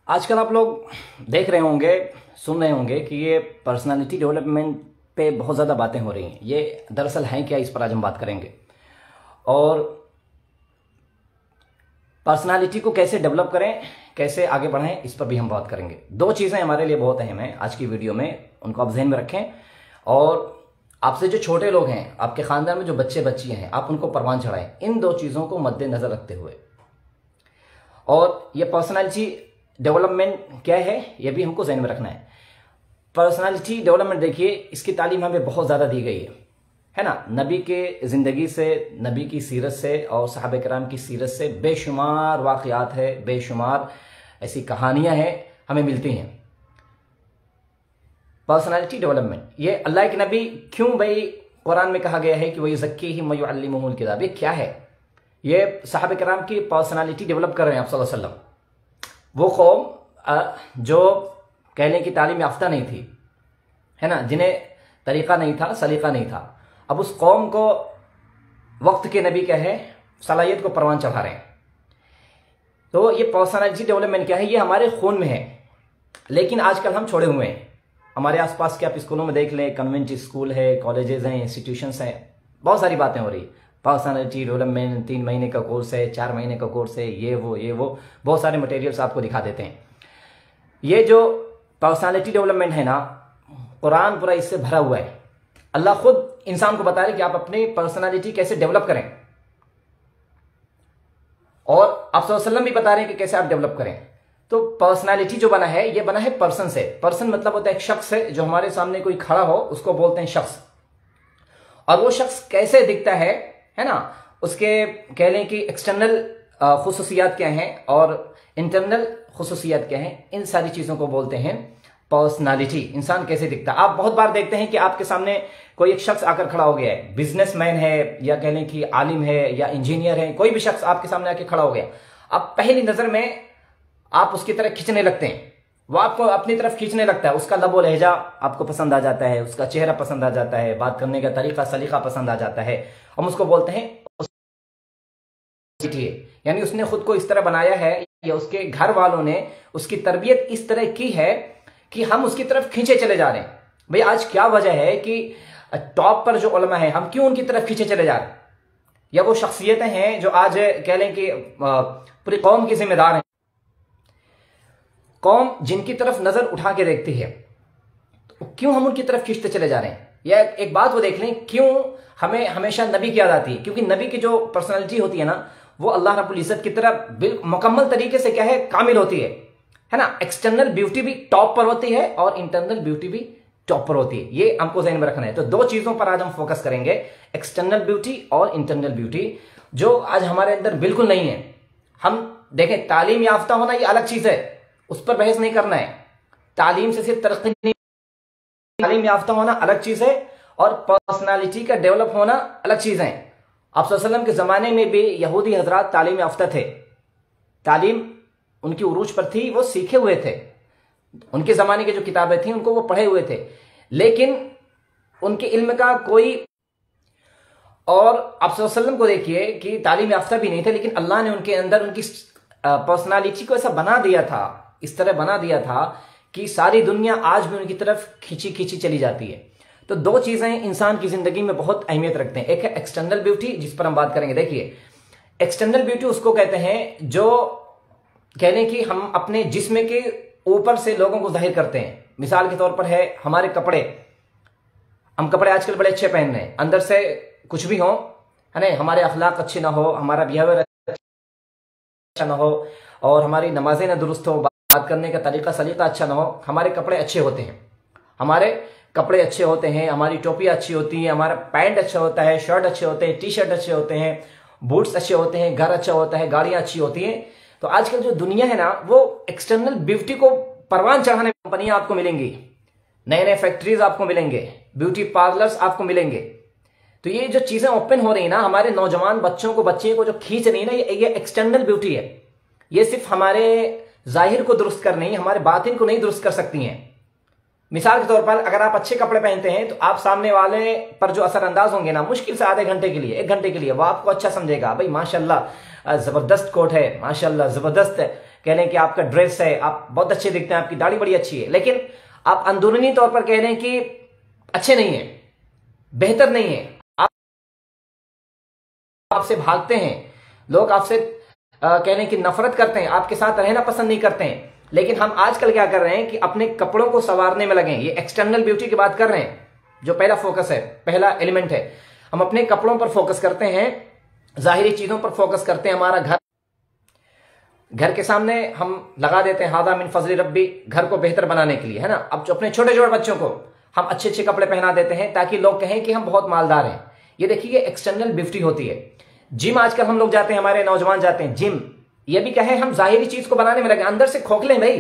आजकल आप लोग देख रहे होंगे, सुन रहे होंगे कि ये पर्सनालिटी डेवलपमेंट पे बहुत ज़्यादा बातें हो रही हैं। ये दरअसल हैं क्या, इस पर आज हम बात करेंगे। और पर्सनालिटी को कैसे डेवलप करें, कैसे आगे बढ़ें, इस पर भी हम बात करेंगे। दो चीज़ें हमारे लिए बहुत अहम हैं आज की वीडियो में, उनको आप ध्यान में रखें। और आपसे जो छोटे लोग हैं, आपके ख़ानदान में जो बच्चे बच्चियाँ हैं, आप उनको परवान चढ़ाएं इन दो चीज़ों को मद्देनज़र रखते हुए। और ये पर्सनालिटी डेवलपमेंट क्या है, ये भी हमको ज़हन में रखना है। पर्सनालिटी डेवलपमेंट देखिए, इसकी तालीम हमें बहुत ज़्यादा दी गई है ना। नबी के ज़िंदगी से, नबी की सीरत से और सहाबा किराम की सीरत से बेशुमार वाक़यात है, बेशुमार ऐसी कहानियाँ हैं हमें मिलती हैं। पर्सनालिटी डेवलपमेंट ये अल्लाह के नबी क्यों भाई कुरान में कहा गया है कि वही ज़क्कीहिम व युअल्लिमुहुल किताब, ये क्या है? ये सहाबा किराम की पर्सनालिटी डेवलप कर रहे हैं आप सल्लल्लाहु अलैहि वसल्लम। वो कौम जो कहने की तालीम याफ्ता नहीं थी, है ना, जिन्हें तरीका नहीं था, सलीका नहीं था, अब उस कौम को वक्त के नबी क्या है, सलाहियत को परवान चढ़ा रहे हैं। तो ये पर्सनालिटी डेवलपमेंट क्या है, ये हमारे खून में है, लेकिन आजकल हम छोड़े हुए हैं। हमारे आसपास के आप स्कूलों में देख लें, कन्वेंट स्कूल है, कॉलेजेस हैं, इंस्टीट्यूशंस हैं, बहुत सारी बातें हो रही। पर्सनालिटी डेवलपमेंट 3 महीने का कोर्स है, 4 महीने का कोर्स है, ये वो बहुत सारे मटेरियल्स आपको दिखा देते हैं। ये जो पर्सनालिटी डेवलपमेंट है ना, कुरान पूरा इससे भरा हुआ है। अल्लाह खुद इंसान को बता रहे कि आप अपनी पर्सनालिटी कैसे डेवलप करें, और आप सल्लल्लाहु अलैहि वसल्लम भी बता रहे हैं कि कैसे आप डेवलप करें। तो पर्सनालिटी जो बना है, ये बना है पर्सन से। पर्सन मतलब होता है एक शख्स है, जो हमारे सामने कोई खड़ा हो उसको बोलते हैं शख्स। और वो शख्स कैसे दिखता है ना, उसके कह लें कि एक्सटर्नल खुसूसियात क्या हैं और इंटरनल खुसूसियात क्या हैं, इन सारी चीज़ों को बोलते हैं पर्सनालिटी। इंसान कैसे दिखता है। आप बहुत बार देखते हैं कि आपके सामने कोई एक शख्स आकर खड़ा हो गया है, बिजनेसमैन है या कह लें कि आलिम है या इंजीनियर है, कोई भी शख्स आपके सामने आके खड़ा हो गया, अब पहली नज़र में आप उसकी तरफ खींचने लगते हैं, वो आपको अपनी तरफ खींचने लगता है। उसका लबो लहजा आपको पसंद आ जाता है, उसका चेहरा पसंद आ जाता है, बात करने का तरीका सलीका पसंद आ जाता है। हम उसको बोलते हैं यानी उसने खुद को इस तरह बनाया है, या उसके घर वालों ने उसकी तरबियत इस तरह की है कि हम उसकी तरफ खींचे चले जा रहे हैं। भाई आज क्या वजह है कि टॉप पर जो उलमा है, हम क्यों उनकी तरफ खींचे चले जा रहे हैं? या वो शख्सियतें हैं जो आज कह लें कि पूरी कौम की जिम्मेदार हैं, कौम जिनकी तरफ नजर उठा के देखती है, तो क्यों हम उनकी तरफ खींचते चले जा रहे हैं? या एक बात वो देख लें, क्यों हमें हमेशा नबी की याद आती है? क्योंकि नबी की जो पर्सनालिटी होती है ना, वो अल्लाह रब्बुल इज्जत की तरफ बिल्कुल मुकम्मल तरीके से क्या है, कामिल होती है ना। एक्सटर्नल ब्यूटी भी टॉप पर होती है और इंटरनल ब्यूटी भी टॉप पर होती है। ये हमको ज़हन में रखना है। तो दो चीज़ों पर आज हम फोकस करेंगे, एक्सटर्नल ब्यूटी और इंटरनल ब्यूटी, जो आज हमारे अंदर बिल्कुल नहीं है। हम देखें, तालीम याफ्ता होना ये अलग चीज़ है, उस पर बहस नहीं करना है। तालीम से सिर्फ तरक्की नहीं, तालीम याफ्ता होना अलग चीज़ है और पर्सनालिटी का डेवलप होना अलग चीज़ है। आप सल्लल्लाहु अलैहि वसल्लम के ज़माने में भी यहूदी हजरात तालीम याफ्ता थे, तालीम उनकी उरूज पर थी, वो सीखे हुए थे, उनके ज़माने की जो किताबें थी उनको वो पढ़े हुए थे, लेकिन उनके इल्म का कोई, और आप सल्लल्लाहु अलैहि वसल्लम को देखिए कि तालीम याफ्ता भी नहीं थे, लेकिन अल्लाह ने उनके अंदर उनकी पर्सनालिटी को ऐसा बना दिया था, इस तरह बना दिया था कि सारी दुनिया आज भी उनकी तरफ खींची खींची चली जाती है। तो दो चीज़ें इंसान की ज़िंदगी में बहुत अहमियत रखते हैं। एक है एक्सटर्नल ब्यूटी, जिस पर हम बात करेंगे। देखिए, एक्सटर्नल ब्यूटी उसको कहते हैं जो कहने की हम अपने जिस्म के ऊपर से लोगों को जाहिर करते हैं। मिसाल के तौर पर है हमारे कपड़े, हम कपड़े आजकल बड़े अच्छे पहन रहे हैं, अंदर से कुछ भी हो, है ना, हमारे अखलाक अच्छे ना हो, हमारा बिहेवियर अच्छा ना हो, और हमारी नमाजें ना दुरुस्त हो, बात करने का तरीका सलीका अच्छा ना हो, हमारे कपड़े अच्छे होते हैं, हमारे कपड़े अच्छे होते हैं, हमारी टोपी अच्छी होती है, हमारा पैंट अच्छा होता है, शर्ट अच्छे होते हैं, टी शर्ट अच्छे होते हैं, बूट्स अच्छे होते हैं, घर अच्छा होता है, गाड़ियां अच्छी होती हैं। तो आजकल जो दुनिया है ना, वो एक्सटर्नल ब्यूटी को परवान चढ़ाने कंपनियां आपको मिलेंगी, नए नए फैक्ट्रीज आपको मिलेंगे, ब्यूटी पार्लर्स आपको मिलेंगे। तो ये जो चीजें ओपन हो रही है ना, हमारे नौजवान बच्चों को, बच्चे को जो खींच रही है ना, ये एक्सटर्नल ब्यूटी है। ये सिर्फ हमारे जाहिर को दुरुस्त कर नहीं, हमारे बातिन को नहीं दुरुस्त कर सकती हैं। मिसाल के तौर पर अगर आप अच्छे कपड़े पहनते हैं तो आप सामने वाले पर जो असरअंदाज होंगे ना, मुश्किल से आधे घंटे के लिए, 1 घंटे के लिए, वो आपको अच्छा समझेगा, भाई माशाल्लाह जबरदस्त कोट है, माशाल्लाह जबरदस्त है, कह लें कि आपका ड्रेस है, आप बहुत अच्छे दिखते हैं, आपकी दाढ़ी बड़ी अच्छी है, लेकिन आप अंदरूनी तौर पर कह लें कि अच्छे नहीं है, बेहतर नहीं है, आप आपसे भागते हैं, लोग आपसे कह लें कि नफरत करते हैं, आपके साथ रहना पसंद नहीं करते हैं। लेकिन हम आजकल क्या कर रहे हैं कि अपने कपड़ों को संवारने में लगे हैं। ये एक्सटर्नल ब्यूटी की बात कर रहे हैं, जो पहला फोकस है, पहला एलिमेंट है। हम अपने कपड़ों पर फोकस करते हैं, जाहिरी चीजों पर फोकस करते हैं। हमारा घर के सामने हम लगा देते हैं हादा मिन फजली रब्बी, घर को बेहतर बनाने के लिए, है ना। अब जो अपने छोटे छोटे बच्चों को हम अच्छे अच्छे कपड़े पहना देते हैं ताकि लोग कहें कि हम बहुत मालदार हैं। ये देखिए, ये एक्सटर्नल ब्यूटी होती है। जिम आजकल हम लोग जाते हैं, हमारे नौजवान जाते हैं जिम, ये भी कहे हम जाहिरी चीज को बनाने में लगे, अंदर से खोखले हैं भाई,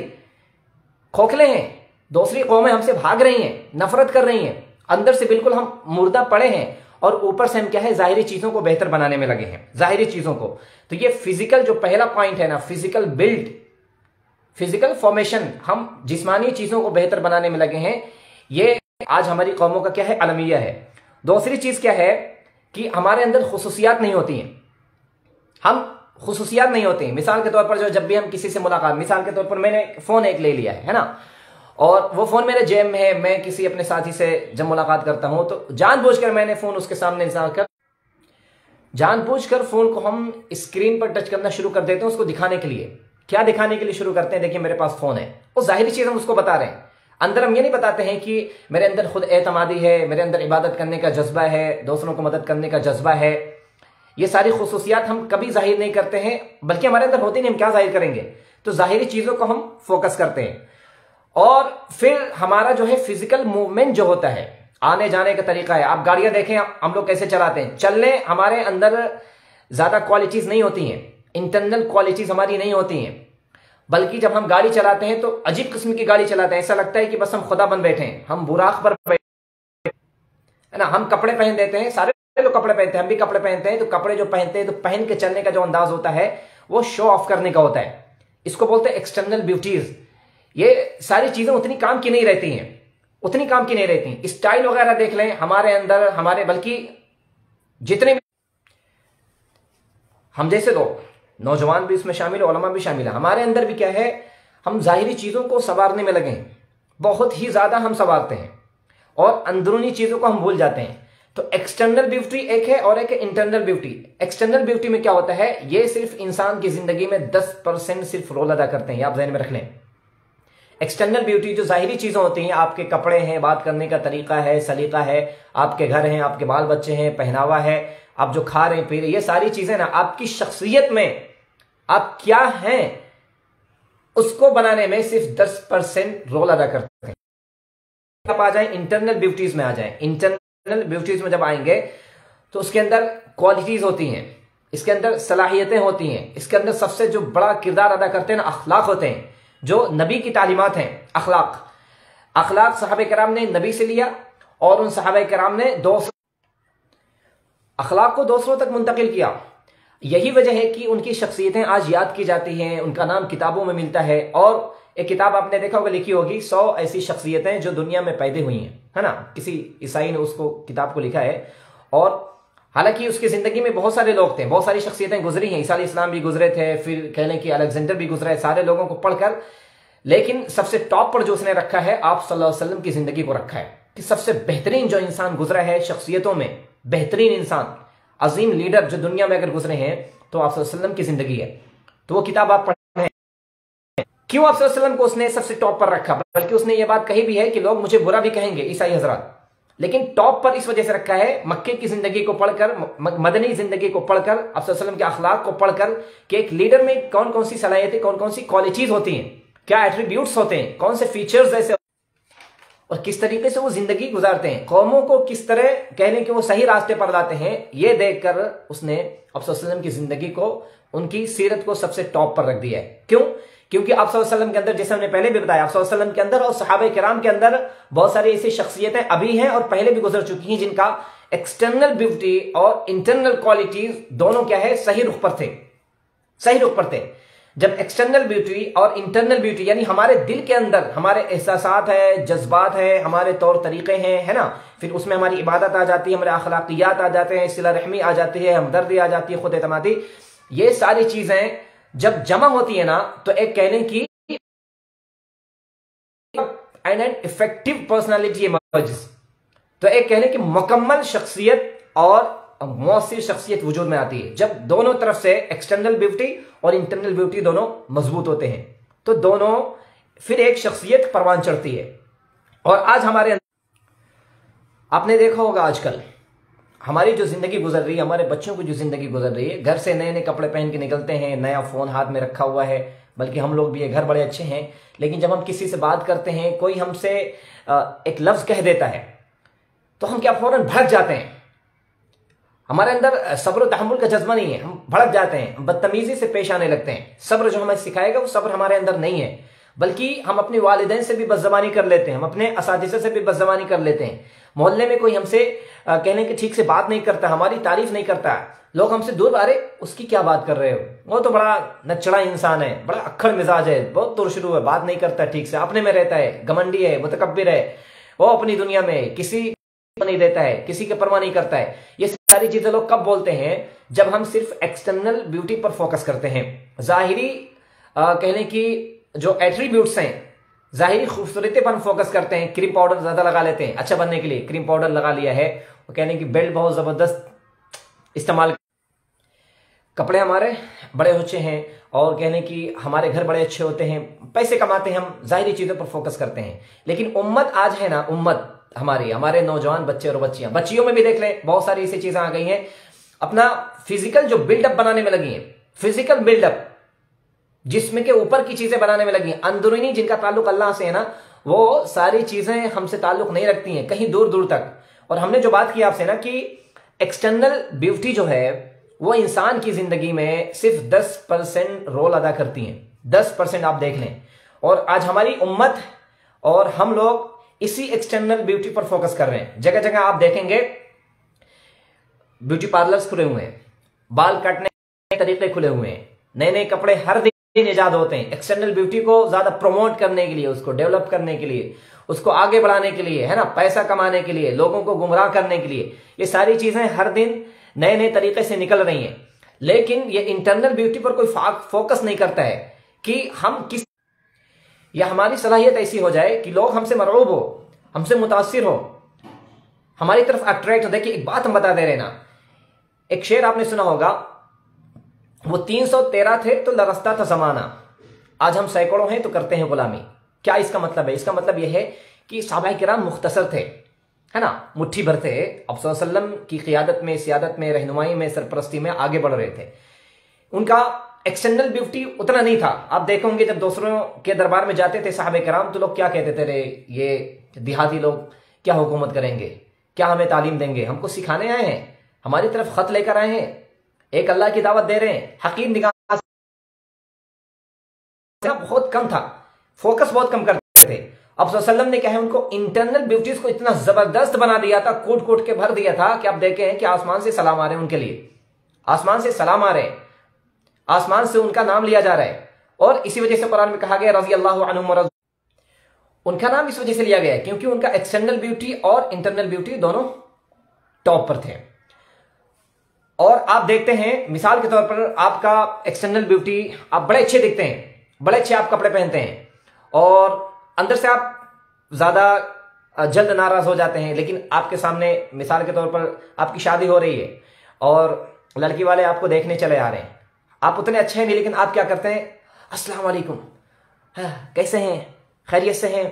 खोखले हैं। दूसरी कौमें हमसे भाग रही हैं, नफरत कर रही हैं, अंदर से बिल्कुल हम मुर्दा पड़े हैं, और ऊपर से हम क्या है, जाहिरी चीजों को बेहतर बनाने में लगे हैं, जाहिरी चीजों को। तो ये फिजिकल जो पहला पॉइंट है ना, फिजिकल बिल्ड, फिजिकल फॉर्मेशन, हम जिस्मानी चीजों को बेहतर बनाने में लगे हैं। ये आज हमारी कौमों का क्या है, अलमिया है। दूसरी चीज क्या है कि हमारे अंदर खुसूसियात नहीं होती हैं, हम खुसूसियात नहीं होती हैं। मिसाल के तौर पर जो जब भी हम किसी से मुलाकात, मिसाल के तौर पर मैंने फोन एक ले लिया है ना, और वो फोन मेरे जेब में है, मैं किसी अपने साथी से जब मुलाकात करता हूं तो जानबूझकर मैंने फोन उसके सामने कर, जानबूझकर फोन को हम स्क्रीन पर टच करना शुरू कर देते हैं उसको दिखाने के लिए। क्या दिखाने के लिए शुरू करते हैं, देखिए मेरे पास फोन है, वो जाहिरी चीज हम उसको बता रहे हैं। अंदर हम ये नहीं बताते हैं कि मेरे अंदर खुद एतमादी है, मेरे अंदर इबादत करने का जज्बा है, दूसरों को मदद करने का जज्बा है। ये सारी खुसूसियात हम कभी जाहिर नहीं करते हैं, बल्कि हमारे अंदर होती नहीं, हम क्या जाहिर करेंगे। तो जाहिरी चीजों को हम फोकस करते हैं। और फिर हमारा जो है फिजिकल मूवमेंट जो होता है, आने जाने का तरीका है। आप गाड़ियां देखें, हम लोग कैसे चलाते हैं, चलने हमारे अंदर ज्यादा क्वालिटीज नहीं होती हैं, इंटरनल क्वालिटीज हमारी नहीं होती हैं, बल्कि जब हम गाड़ी चलाते हैं तो अजीब किस्म की गाड़ी चलाते हैं, ऐसा लगता है कि बस हम खुदा बन बैठे हैं, हम बुराक पर बैठे है ना। हम कपड़े पहन देते हैं, सारे लोग कपड़े पहनते हैं, हम भी कपड़े पहनते हैं, तो कपड़े जो पहनते हैं तो पहन के चलने का जो अंदाज होता है वो शो ऑफ करने का होता है, इसको बोलते हैं एक्सटर्नल ब्यूटीज। ये सारी चीजें उतनी काम की नहीं रहती हैं, उतनी काम की नहीं रहती। स्टाइल वगैरह देख लें हमारे अंदर, हमारे बल्कि जितने भी हम जैसे लोग, नौजवान भी इसमें शामिल है, उलमा भी शामिल है, हमारे अंदर भी क्या है, हम जाहिरी चीजों को संवारने में लगे हैं, बहुत ही ज्यादा हम संवारते हैं और अंदरूनी चीजों को हम भूल जाते हैं। तो एक्सटर्नल ब्यूटी एक है और एक है इंटरनल ब्यूटी। एक्सटर्नल ब्यूटी में क्या होता है, ये सिर्फ इंसान की जिंदगी में 10% सिर्फ रोल अदा करते हैं, आप ज़हन में रख लें। एक्सटर्नल ब्यूटी जो जाहिरी चीजें होती हैं, आपके कपड़े हैं, बात करने का तरीका है, सलीका है, आपके घर हैं, आपके बाल बच्चे हैं, पहनावा है, आप जो खा रहे हैं पी रहे, ये सारी चीजें ना आपकी शख्सियत में आप क्या हैं उसको बनाने में सिर्फ 10% रोल अदा करते हैं। आप आ जाए इंटरनल ब्यूटीज में, आ जाए इंटरनल ब्यूटीज में जब आएंगे तो उसके अंदर क्वालिटीज होती हैं, इसके अंदर सलाहियतें होती हैं, इसके अंदर सबसे जो बड़ा किरदार अदा करते हैं ना, अखलाक होते हैं, जो नबी की तालीमात हैं। अखलाक सहाबे कराम ने नबी से लिया और उन सहाबे कराम ने अखलाक को दूसरों तक मुंतकिल किया। यही वजह है कि उनकी शख्सियतें आज याद की जाती हैं, उनका नाम किताबों में मिलता है। और एक किताब आपने देखा होगा, लिखी होगी 100 ऐसी शख्सियतें जो दुनिया में पैदा हुई हैं, है ना। किसी ईसाई ने उसको किताब को लिखा है, और हालांकि उसकी जिंदगी में बहुत सारे लोग थे, बहुत सारी शख्सियतें गुजरी हैं, ईसा अलैहिस्सलाम भी गुजरे थे, फिर कह लें कि अलेक्जेंडर भी गुजरा है, सारे लोगों को पढ़कर, लेकिन सबसे टॉप पर जो उसने रखा है, आप सल्लल्लाहु अलैहि वसल्लम की जिंदगी को रखा है कि सबसे बेहतरीन जो इंसान गुजरा है शख्सियतों में, बेहतरीन इंसान, अजीम लीडर जो दुनिया में अगर गुजरे हैं तो आप सल्लल्लाहु अलैहि वसल्लम की जिंदगी है। तो वो किताब आप पढ़ें। क्यों आप सल्लल्लाहु अलैहि वसल्लम को उसने सबसे टॉप पर रखा, बल्कि उसने ये बात कही भी है कि लोग मुझे बुरा भी कहेंगे ईसाई हजरात, लेकिन टॉप पर इस वजह से रखा है, मक्के की जिंदगी को पढ़कर, मदनी जिंदगी को पढ़कर, आप सल्लल्लाहु अलैहि वसल्लम के अखलाक को पढ़कर कि एक लीडर में कौन कौन सी सलाहियतें, कौन कौन सी क्वालिटीज होती हैं, क्या एट्रीब्यूट्स होते हैं, कौन से फीचर्स ऐसे, और किस तरीके से वो जिंदगी गुजारते हैं, कौमों को किस तरह कहने कि वो सही रास्ते पर लाते हैं। ये देखकर उसने आप सल्लल्लाहु अलैहि वसल्लम की जिंदगी को, उनकी सीरत को सबसे टॉप पर रख दिया है। क्यों? क्योंकि आप सल्लल्लाहु अलैहि वसल्लम के अंदर, जैसे हमने पहले भी बताया, आप सल्लल्लाहु अलैहि वसल्लम के अंदर और सहाबा किराम के अंदर बहुत सारी ऐसी शख्सियतें अभी हैं और पहले भी गुजर चुकी हैं, जिनका एक्सटर्नल ब्यूटी और इंटरनल क्वालिटीज दोनों क्या है, सही रुख पर थे, सही रुख पर थे। जब एक्सटर्नल ब्यूटी और इंटरनल ब्यूटी यानी हमारे दिल के अंदर हमारे एहसासात है, जज्बात है, हमारे तौर तरीके हैं, है ना, फिर उसमें हमारी इबादत आ जाती है, हमारे अखलाकियात आ जाते हैं, सिला रहमी आ जाती है, हमदर्दी आ जाती है, खुद एतमादी, ये सारी चीजें जब जमा होती है ना तो एक कह लें कि and an effective personality emerges, तो एक कह लें कि मुकम्मल शख्सियत और मौसर शख्सियत वजूद में आती है जब दोनों तरफ से एक्सटर्नल ब्यूटी और इंटरनल ब्यूटी दोनों मजबूत होते हैं, तो दोनों फिर एक शख्सियत परवान चढ़ती है। और आज हमारे आपने देखा होगा आजकल हमारी जो जिंदगी गुजर रही है, हमारे बच्चों की जो जिंदगी गुजर रही है, घर से नए नए कपड़े पहन के निकलते हैं, नया फोन हाथ में रखा हुआ है, बल्कि हम लोग भी ये घर बड़े अच्छे हैं, लेकिन जब हम किसी से बात करते हैं, कोई हमसे एक लफ्ज कह देता है तो हम क्या फौरन भड़क जाते हैं। हमारे अंदर सब्र और तहम्मुल का जज्बा नहीं है, हम भड़क जाते हैं, बदतमीजी से पेश आने लगते हैं। सब्र जो हमें सिखाएगा वो सब्र हमारे अंदर नहीं है, बल्कि हम अपने वालिदैन से भी बदज़बानी कर लेते हैं, हम अपने असातिज़ा से भी बदज़बानी कर लेते हैं। मोहल्ले में कोई हमसे कहने कि ठीक से बात नहीं करता, हमारी तारीफ नहीं करता, लोग हमसे दूर, अरे उसकी क्या बात कर रहे हो, वो तो बड़ा नचड़ा इंसान है, बड़ा अक्खड़ मिजाज है, बहुत तुरशरू है, बात नहीं करता ठीक से, अपने में रहता है, घमंडी है, मुतकब्बिर है, वो अपनी दुनिया में किसी नहीं देता है, किसी के परवाह नहीं करता है। ये सारी चीजें लोग कब बोलते हैं? जब हम सिर्फ एक्सटर्नल ब्यूटी पर फोकस करते हैं, जाहिरी कहने की जो एट्रीब्यूट्स हैं, जाहिरी खूबसूरती पर हम फोकस करते हैं। क्रीम पाउडर ज्यादा लगा लेते हैं अच्छा बनने के लिए, क्रीम पाउडर लगा लिया है, वो कहने की बेल्ट बहुत जबरदस्त इस्तेमाल, कपड़े हमारे बड़े अच्छे हैं और कहने की हमारे घर बड़े अच्छे होते हैं, पैसे कमाते हैं, हम जाहिरी चीजों पर फोकस करते हैं। लेकिन उम्मत आज है ना, उम्मत हमारे नौजवान बच्चे और बच्चियां, बच्चियों में भी देख लें बहुत सारी ऐसी चीजें आ गई हैं, अपना फिजिकल जो बिल्डअप बनाने में लगी हैं, फिजिकल बिल्डअप जिस्म के ऊपर की चीजें बनाने में लगी हैं, अंदरूनी जिनका ताल्लुक अल्लाह से है ना, वो सारी चीजें हमसे ताल्लुक नहीं रखती हैं कहीं दूर दूर तक। और हमने जो बात की आपसे ना कि एक्सटर्नल ब्यूटी जो है वो इंसान की जिंदगी में सिर्फ 10% रोल अदा करती हैं, 10% आप देख लें। और आज हमारी उम्मत और हम लोग इसी एक्सटर्नल ब्यूटी पर फोकस कर रहे हैं। जगह जगह आप देखेंगे ब्यूटी पार्लर्स खुले हुए हैं, बाल काटने के तरीके खुले हुए हैं, नए नए कपड़े हर दिन इजाद होते हैं एक्सटर्नल ब्यूटी को ज्यादा प्रमोट करने के लिए, उसको डेवलप करने के लिए, उसको आगे बढ़ाने के लिए, है ना, पैसा कमाने के लिए, लोगों को गुमराह करने के लिए। ये सारी चीजें हर दिन नए नए तरीके से निकल रही हैं, लेकिन ये इंटरनल ब्यूटी पर कोई फोकस नहीं करता है कि हम किस, या हमारी सलाहियत ऐसी हो जाए कि लोग हमसे मरऊब हो, हमसे मुतासिर हो, हमारी तरफ अट्रैक्ट हो। देखिए एक बात हम बता दे रहे ना, एक शेर आपने सुना होगा, वो 313 थे तो लरसता था जमाना, आज हम सैकड़ों हैं तो करते हैं गुलामी। क्या इसका मतलब है? इसका मतलब यह है कि सहाबा किराम मुख्तसर थे, है ना, मुट्ठी भर थे, अब सल्लल्लाहु अलैहि वसल्लम की क़ियादत में, सियादत में, रहनुमाई में, सरपरस्ती में आगे बढ़ रहे थे। उनका एक्सटर्नल ब्यूटी उतना नहीं था। आप देखोगे जब दूसरों के दरबार में जाते थे सहाबा किराम तो लोग क्या कहते थे, रे ये देहाती लोग क्या हुकूमत करेंगे, क्या हमें तालीम देंगे, हमको सिखाने आए हैं, हमारी तरफ खत लेकर आए हैं, एक अल्लाह की दावत दे रहे हैं। हकीम निगाह बहुत कम था, फोकस बहुत कम करते थे। अब वसल्लम ने क्या है, उनको इंटरनल ब्यूटीज को इतना जबरदस्त बना दिया था, कूट कूट के भर दिया था कि आप देखें कि आसमान से सलाम आ रहे हैं उनके लिए, आसमान से सलाम आ रहे हैं, आसमान से उनका नाम लिया जा रहा है। और इसी वजह से कुरान में कहा गया रज़ी अल्लाहु अन्हुम, उनका नाम इस वजह से लिया गया है क्योंकि उनका एक्सटर्नल ब्यूटी और इंटरनल ब्यूटी दोनों टॉप पर थे। और आप देखते हैं मिसाल के तौर पर आपका एक्सटर्नल ब्यूटी, आप बड़े अच्छे दिखते हैं, बड़े अच्छे आप कपड़े पहनते हैं और अंदर से आप ज्यादा जल्द नाराज हो जाते हैं, लेकिन आपके सामने मिसाल के तौर पर आपकी शादी हो रही है और लड़की वाले आपको देखने चले आ रहे हैं, आप उतने अच्छे हैं नहीं, लेकिन आप क्या करते हैं, अस्सलाम वालेकुम, कैसे हैं, खैरियत से हैं,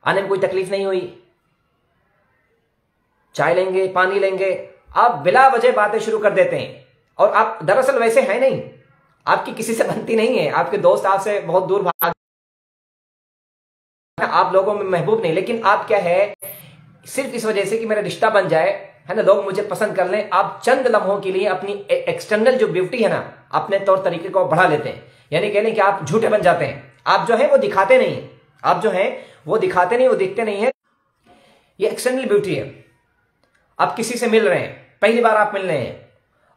आने में कोई तकलीफ नहीं हुई, चाय लेंगे, पानी लेंगे, आप बिला वजह बातें शुरू कर देते हैं। और आप दरअसल वैसे हैं नहीं, आपकी किसी से बनती नहीं है, आपके दोस्त आपसे बहुत दूर भाग, आप लोगों में महबूब नहीं, लेकिन आप क्या है, सिर्फ इस वजह से कि मेरा रिश्ता बन जाए, है ना, लोग मुझे पसंद कर लें, आप चंद लम्हों के लिए अपनी एक्सटर्नल जो ब्यूटी है ना, अपने तौर तरीके को बढ़ा लेते हैं। यानी कहने कि आप झूठे बन जाते हैं, आप जो है वो दिखाते नहीं, आप जो है वो दिखाते नहीं, वो दिखते नहीं है। ये एक्सटर्नल ब्यूटी है। आप किसी से मिल रहे हैं, पहली बार आप मिल रहे हैं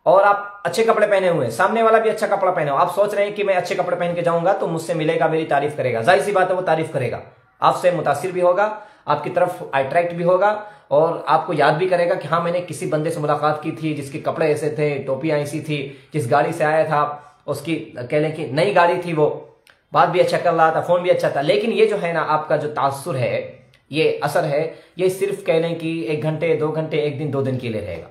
और आप अच्छे कपड़े पहने हुए हैं, सामने वाला भी अच्छा कपड़ा पहने हो, आप सोच रहे हैं कि मैं अच्छे कपड़े पहन के जाऊंगा तो मुझसे मिलेगा, मेरी तारीफ करेगा, जाहिर सी बात है वो तारीफ करेगा, आपसे मुतासिर भी होगा, आपकी तरफ अट्रैक्ट भी होगा और आपको याद भी करेगा कि हाँ मैंने किसी बंदे से मुलाकात की थी जिसके कपड़े ऐसे थे, टोपियां ऐसी थी, जिस गाड़ी से आया था उसकी कह लें कि नई गाड़ी थी, वो बात भी अच्छा कर रहा था, फोन भी अच्छा था। लेकिन ये जो है ना आपका जो तासुर है, ये असर है, ये सिर्फ कह लें कि 1 घंटे 2 घंटे, 1 दिन 2 दिन के लिए रहेगा।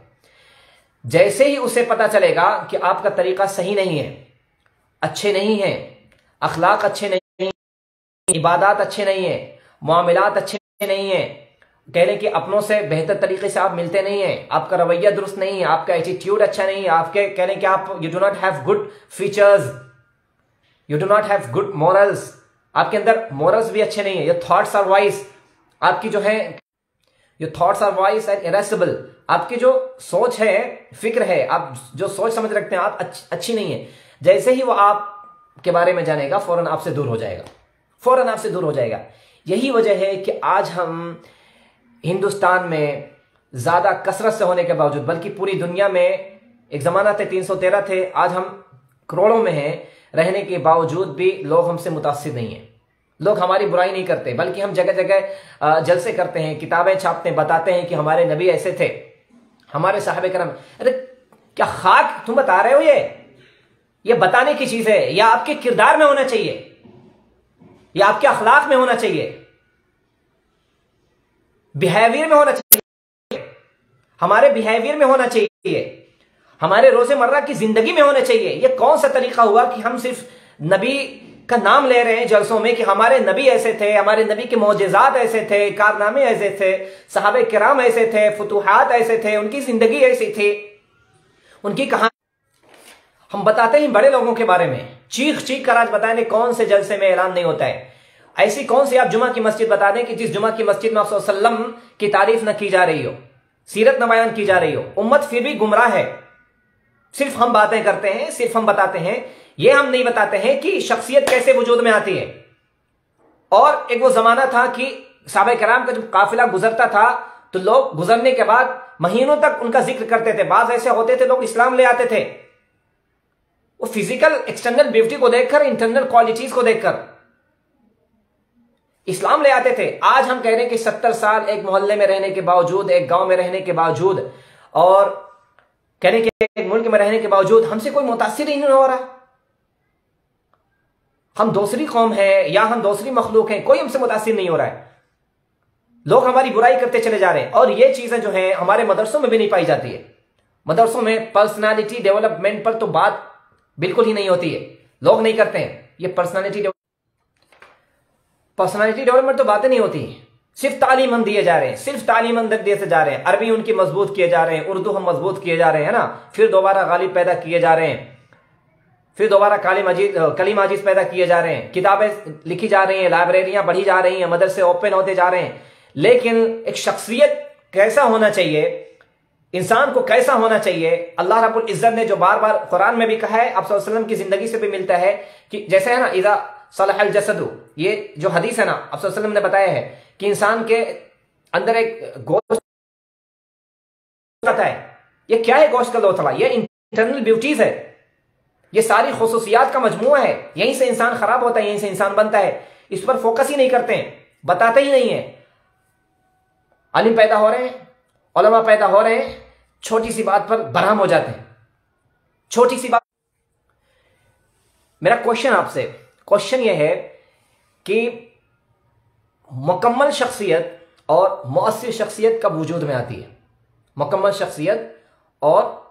जैसे ही उसे पता चलेगा कि आपका तरीका सही नहीं है, अच्छे नहीं है, अखलाक अच्छे नहीं, इबादत अच्छे नहीं है, मामलात अच्छे नहीं है, कह लें कि अपनों से बेहतर तरीके से आप मिलते नहीं हैं, आपका रवैया दुरुस्त नहीं है, आपका एटीट्यूड अच्छा नहीं है, आपके कह लें कि आप you do not have good features, you do not have good morals, आपके अंदर मॉरल्स भी अच्छे नहीं है, योर थॉट्स आर वाइज, आपकी जो है your thoughts are wise and erasable, आपकी जो सोच है, फिक्र है, आप जो सोच समझ रखते हैं आप अच्छी नहीं है। जैसे ही वो आप के बारे में जानेगा फौरन आपसे दूर हो जाएगा, फौरन आपसे दूर हो जाएगा। यही वजह है कि आज हम हिंदुस्तान में ज्यादा कसरत से होने के बावजूद, बल्कि पूरी दुनिया में एक जमाना थे 313 थे, आज हम करोड़ों में हैं, रहने के बावजूद भी लोग हमसे मुतासिर नहीं है, लोग हमारी बुराई नहीं करते, बल्कि हम जगह जगह जलसे करते हैं, किताबें छापते हैं, बताते हैं कि हमारे नबी ऐसे थे, हमारे साहबे करम। अरे क्या खाक तुम बता रहे हो? ये बताने की चीज है, या आपके किरदार में होना चाहिए, या आपके अखलाक में होना चाहिए, बिहेवियर में होना चाहिए, हमारे बिहेवियर में होना चाहिए, हमारे रोजमर्रा की जिंदगी में होना चाहिए। यह कौन सा तरीका हुआ कि हम सिर्फ नबी का नाम ले रहे हैं जलसों में कि हमारे नबी ऐसे थे, हमारे नबी के मौजज़ात ऐसे थे, कारनामे ऐसे थे, सहाबे किराम ऐसे थे, फुतूहात ऐसे थे, उनकी जिंदगी ऐसी थी, उनकी कहानी हम बताते हैं बड़े लोगों के बारे में, चीख चीख कर आज बताएं कौन से जलसे में ऐलान नहीं होता है। ऐसी कौन सी आप जुमा की मस्जिद बता दें कि जिस जुमा की मस्जिद में आप सल्लम की तारीफ न की जा रही हो, सीरत न बयान की जा रही हो, उम्मत फिर भी गुमराह है। सिर्फ हम बातें करते हैं, सिर्फ हम बताते हैं, यह हम नहीं बताते हैं कि शख्सियत कैसे वजूद में आती है। और एक वो जमाना था कि साहबे कराम का जब काफिला गुजरता था तो लोग गुजरने के बाद महीनों तक उनका जिक्र करते थे। बाज ऐसे होते थे लोग इस्लाम ले आते थे, वो फिजिकल एक्सटर्नल ब्यूटी को देखकर, इंटरनल क्वालिटीज को देखकर इस्लाम ले आते थे। आज हम कह रहे हैं कि 70 साल एक मोहल्ले में रहने के बावजूद, एक गांव में रहने के बावजूद, और कह रहे हैं कि एक मुल्क में रहने के बावजूद हमसे कोई मुतासिर ही नहीं हो रहा। हम दूसरी कौम है या हम दूसरी मखलूक हैं, कोई हमसे मुतासिर नहीं हो रहा है। लोग हमारी बुराई करते चले जा रहे हैं। और ये चीजें जो हैं हमारे मदरसों में भी नहीं पाई जाती है। मदरसों में पर्सनालिटी डेवलपमेंट पर तो बात बिल्कुल ही नहीं होती है, लोग नहीं करते हैं। ये पर्सनालिटी डेवलपमेंट तो बातें नहीं होती, सिर्फ तालीम हम दिए जा रहे हैं, सिर्फ तालीम अंदर दिए जा रहे हैं। अरबी उनकी मजबूत किए जा रहे हैं, उर्दू हम मजबूत किए जा रहे हैं ना, फिर दोबारा गालिब पैदा किए जा रहे हैं, फिर दोबारा कली माजिद पैदा किए जा रहे हैं, किताबें लिखी जा रही हैं, लाइब्रेरियां बढ़ी जा रही हैं, मदरसे ओपन होते जा रहे हैं। लेकिन एक शख्सियत कैसा होना चाहिए, इंसान को कैसा होना चाहिए, अल्लाह रब्बुल इज्जत ने जो बार बार कुरान में भी कहा है, आप सल्लल्लाहु अलैहि वसल्लम की जिंदगी से भी मिलता है कि जैसे है ना, इज़ा सलहल जसदु, ये जो हदीस है ना, आप सल्लल्लाहु अलैहि वसल्लम ने बताया है कि इंसान के अंदर एक गोश्त है। ये क्या है गोश्त का लोथड़ा? ये इंटरनल ब्यूटीज है, ये सारी खुसूसियात का मजमुआ है। यहीं से इंसान खराब होता है, यहीं से इंसान बनता है। इस पर फोकस ही नहीं करते हैं, बताते ही नहीं है। आलिम पैदा हो रहे हैं, उलमा पैदा हो रहे हैं, छोटी सी बात पर बरहम हो जाते हैं, छोटी सी बात। मेरा क्वेश्चन यह है कि मुकम्मल शख्सियत और मुअस्सिर शख्सियत कब वजूद में आती है? मुकम्मल शख्सियत और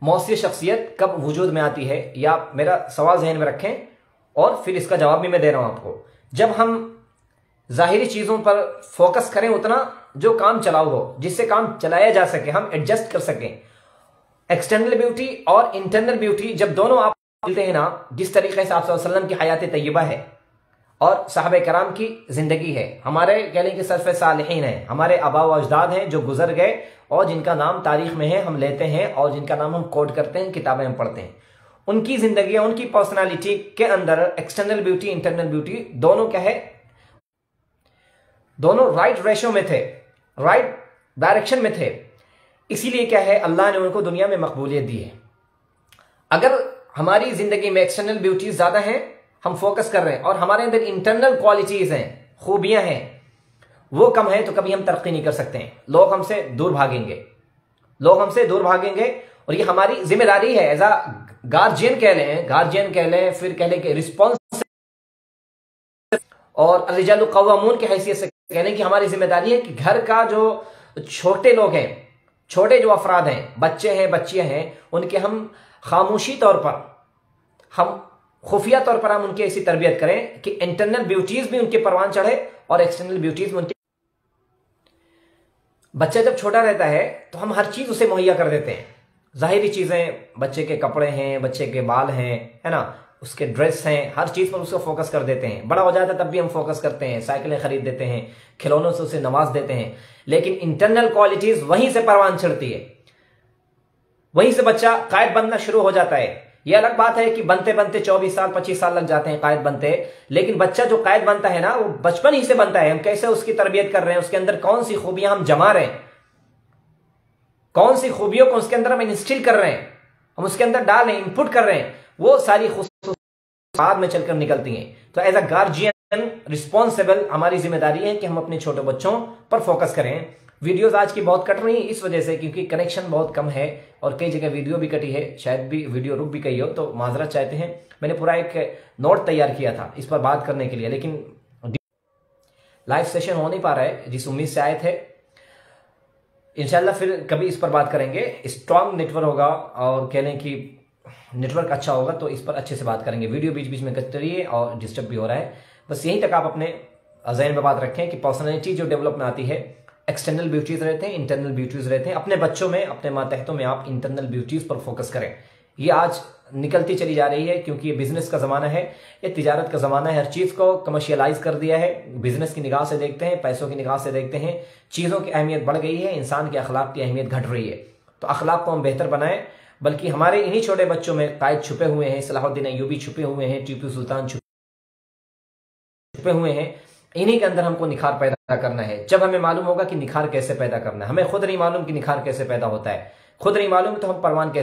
मुअस्सिर शख्सियत कब वजूद में आती है? या मेरा सवाल जहन में रखें और फिर इसका जवाब भी मैं दे रहा हूं आपको। जब हम जाहिरी चीजों पर फोकस करें, उतना जो काम चलाऊ हो, जिससे काम चलाया जा सके, हम एडजस्ट कर सकें। एक्सटर्नल ब्यूटी और इंटरनल ब्यूटी जब दोनों आप मिलते हैं ना, जिस तरीके से आप सल्लल्लाहु अलैहि वसल्लम की हयात तय्यबा है और साहबे कराम की जिंदगी है, हमारे कह लें कि सरफ़े सालिहीन है, हमारे आबा व अजदाद हैं जो गुजर गए और जिनका नाम तारीख में है, हम लेते हैं और जिनका नाम हम कोट करते हैं, किताबें हम पढ़ते हैं। उनकी जिंदगी, उनकी पर्सनालिटी के अंदर एक्सटर्नल ब्यूटी, इंटरनल ब्यूटी दोनों क्या है, दोनों राइट रेशो में थे, राइट डायरेक्शन में थे। इसीलिए क्या है, अल्लाह ने उनको दुनिया में मकबूलियत दी है। अगर हमारी जिंदगी में एक्सटर्नल ब्यूटीज ज्यादा हैं, हम फोकस कर रहे हैं, और हमारे अंदर इंटरनल क्वालिटीज हैं, खूबियां हैं, वो कम है तो कभी हम तरक्की नहीं कर सकते हैं। लोग हमसे दूर भागेंगे, लोग हमसे दूर भागेंगे, और ये हमारी जिम्मेदारी है एज अ गार्जियन कह लें, फिर कह लें कि रिस्पॉन्स, और रिजालु कव्वामून की हैसियत से कह लें कि हमारी जिम्मेदारी है कि घर का जो छोटे लोग हैं, छोटे जो अफराद हैं, बच्चे हैं, बच्चियां हैं, उनके हम खामोशी तौर पर, हम खुफिया तौर पर हम उनकी ऐसी तरबियत करें कि इंटरनल ब्यूटीज भी उनके परवान चढ़े और एक्सटर्नल ब्यूटीज में उनके। बच्चा जब छोटा रहता है तो हम हर चीज उसे मुहैया कर देते हैं, जाहिरी चीजें, बच्चे के कपड़े हैं, बच्चे के बाल हैं, है ना, उसके ड्रेस हैं, हर चीज पर उसको फोकस कर देते हैं। बड़ा हो जाता है तब भी हम फोकस करते हैं, साइकिलें खरीद देते हैं, खिलौनों से उसे नवाज देते हैं, लेकिन इंटरनल क्वालिटीज वहीं से परवान चढ़ती है, वहीं से बच्चा कायद बनना शुरू हो जाता है। यह अलग बात है कि बनते बनते 24 साल 25 साल लग जाते हैं कायद बनते, लेकिन बच्चा जो कायद बनता है ना, वो बचपन ही से बनता है। हम कैसे उसकी तरबियत कर रहे हैं, उसके अंदर कौन सी खूबियां हम जमा रहे हैं, कौन सी खूबियों को उसके अंदर हम इंस्टिल कर रहे हैं, हम उसके अंदर डाल रहे हैं, इनपुट कर रहे हैं, वो सारी बाद में चलकर निकलती हैं। तो एज अ गार्जियन रिस्पॉन्सिबल हमारी जिम्मेदारी है कि हम अपने छोटे बच्चों पर फोकस करें। वीडियोस आज की बहुत कट रही है इस वजह से, क्योंकि कनेक्शन बहुत कम है और कई जगह वीडियो भी कटी है, शायद भी वीडियो रुक भी गई हो, तो माजरत चाहते हैं। मैंने पूरा एक नोट तैयार किया था इस पर बात करने के लिए, लेकिन लाइव सेशन हो नहीं पा रहा है जिस उम्मीद से आए थे। इंशाल्लाह फिर कभी इस पर बात करेंगे। स्ट्रांग नेटवर्क होगा और कह लें कि नेटवर्क अच्छा होगा तो इस पर अच्छे से बात करेंगे। वीडियो बीच बीच में कटती रही है और डिस्टर्ब भी हो रहा है। बस यहीं तक आप अपने ज़हन में बात रखें कि पर्सनैलिटी जो डेवलप में आती है, एक्सटर्नल ब्यूटीज रहते हैं, इंटरनल ब्यूटीज रहते हैं। अपने बच्चों में, अपने मातहतों में आप इंटरनल ब्यूटीज पर फोकस करें। ये आज निकलती चली जा रही है क्योंकि ये बिजनेस का ज़माना है, ये तिजारत का ज़माना है। हर चीज़ को कमर्शियलाइज कर दिया है, बिजनेस की निगाह से देखते हैं, पैसों की निगाह से देखते हैं। चीज़ों की अहमियत बढ़ गई है, इंसान के अखलाक की अहमियत घट रही है। तो अखलाक को हम बेहतर बनाएं, बल्कि हमारे इन्हीं छोटे बच्चों में कायद छुपे हुए हैं, सलाहुद्दीन अय्यूबी छुपे हुए हैं, टीपू सुल्तान छुपे हुए हैं। इन्हीं के अंदर हमको निखार पैदा करना है। जब हमें मालूम होगा कि निखार कैसे पैदा करना है, हमें खुद नहीं मालूम कि निखार कैसे पैदा होता है, खुद नहीं मालूम तो हम परवान कैसे